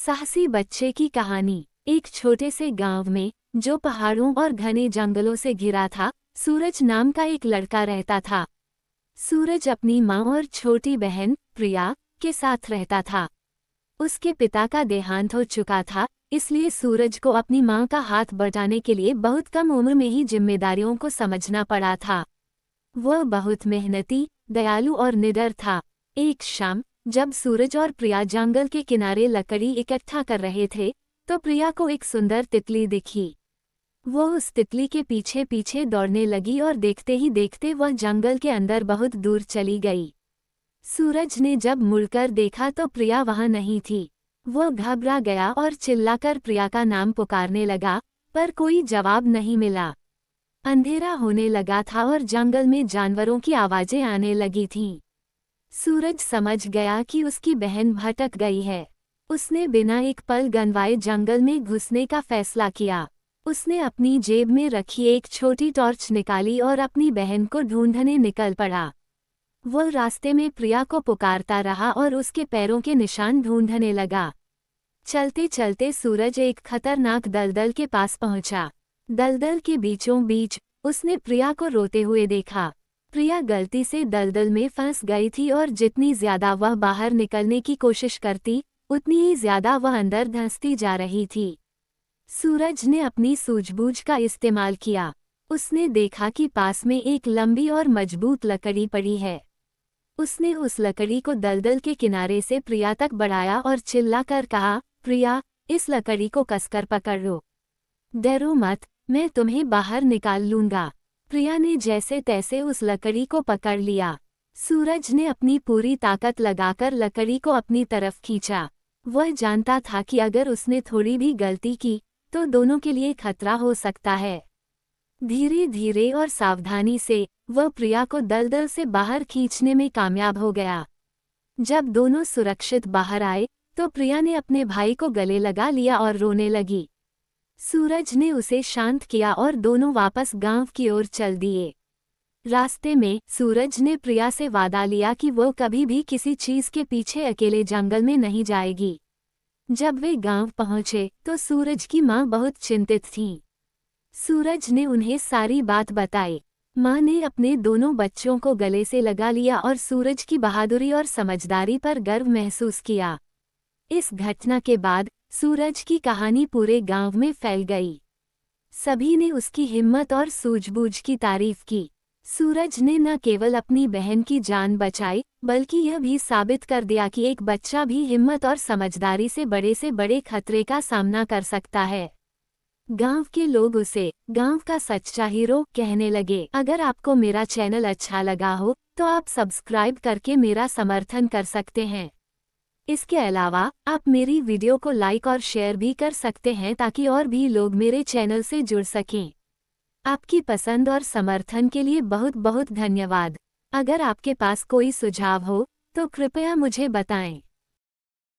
साहसी बच्चे की कहानी। एक छोटे से गांव में, जो पहाड़ों और घने जंगलों से घिरा था, सूरज नाम का एक लड़का रहता था। सूरज अपनी माँ और छोटी बहन प्रिया के साथ रहता था। उसके पिता का देहांत हो चुका था, इसलिए सूरज को अपनी माँ का हाथ बटाने के लिए बहुत कम उम्र में ही जिम्मेदारियों को समझना पड़ा था। वह बहुत मेहनती, दयालु और निडर था। एक शाम, जब सूरज और प्रिया जंगल के किनारे लकड़ी इकट्ठा कर रहे थे, तो प्रिया को एक सुंदर तितली दिखी। वो उस तितली के पीछे पीछे दौड़ने लगी और देखते ही देखते वह जंगल के अंदर बहुत दूर चली गई। सूरज ने जब मुड़कर देखा तो प्रिया वहां नहीं थी। वो घबरा गया और चिल्लाकर प्रिया का नाम पुकारने लगा, पर कोई जवाब नहीं मिला। अंधेरा होने लगा था और जंगल में जानवरों की आवाजें आने लगी थीं। सूरज समझ गया कि उसकी बहन भटक गई है। उसने बिना एक पल गंवाए जंगल में घुसने का फैसला किया। उसने अपनी जेब में रखी एक छोटी टॉर्च निकाली और अपनी बहन को ढूंढने निकल पड़ा। वह रास्ते में प्रिया को पुकारता रहा और उसके पैरों के निशान ढूंढने लगा। चलते चलते सूरज एक खतरनाक दलदल के पास पहुंचा। दलदल के बीचों बीच उसने प्रिया को रोते हुए देखा। प्रिया गलती से दलदल में फंस गई थी और जितनी ज्यादा वह बाहर निकलने की कोशिश करती, उतनी ही ज्यादा वह अंदर धंसती जा रही थी। सूरज ने अपनी सूझबूझ का इस्तेमाल किया। उसने देखा कि पास में एक लंबी और मजबूत लकड़ी पड़ी है। उसने उस लकड़ी को दलदल के किनारे से प्रिया तक बढ़ाया और चिल्लाकर कहा, प्रिया, इस लकड़ी को कसकर पकड़ लो। डरो मत, मैं तुम्हें बाहर निकाल लूंगा। प्रिया ने जैसे तैसे उस लकड़ी को पकड़ लिया। सूरज ने अपनी पूरी ताकत लगाकर लकड़ी को अपनी तरफ खींचा। वह जानता था कि अगर उसने थोड़ी भी गलती की, तो दोनों के लिए खतरा हो सकता है। धीरे धीरे और सावधानी से वह प्रिया को दलदल से बाहर खींचने में कामयाब हो गया। जब दोनों सुरक्षित बाहर आए, तो प्रिया ने अपने भाई को गले लगा लिया और रोने लगी। सूरज ने उसे शांत किया और दोनों वापस गांव की ओर चल दिए। रास्ते में सूरज ने प्रिया से वादा लिया कि वो कभी भी किसी चीज के पीछे अकेले जंगल में नहीं जाएगी। जब वे गांव पहुंचे तो सूरज की मां बहुत चिंतित थी। सूरज ने उन्हें सारी बात बताई। मां ने अपने दोनों बच्चों को गले से लगा लिया और सूरज की बहादुरी और समझदारी पर गर्व महसूस किया। इस घटना के बाद सूरज की कहानी पूरे गांव में फैल गई। सभी ने उसकी हिम्मत और सूझबूझ की तारीफ की। सूरज ने न केवल अपनी बहन की जान बचाई, बल्कि यह भी साबित कर दिया कि एक बच्चा भी हिम्मत और समझदारी से बड़े खतरे का सामना कर सकता है। गांव के लोग उसे गांव का सच्चा हीरो कहने लगे। अगर आपको मेरा चैनल अच्छा लगा हो, तो आप सब्सक्राइब करके मेरा समर्थन कर सकते हैं। इसके अलावा आप मेरी वीडियो को लाइक और शेयर भी कर सकते हैं ताकि और भी लोग मेरे चैनल से जुड़ सकें। आपकी पसंद और समर्थन के लिए बहुत बहुत धन्यवाद। अगर आपके पास कोई सुझाव हो, तो कृपया मुझे बताएं।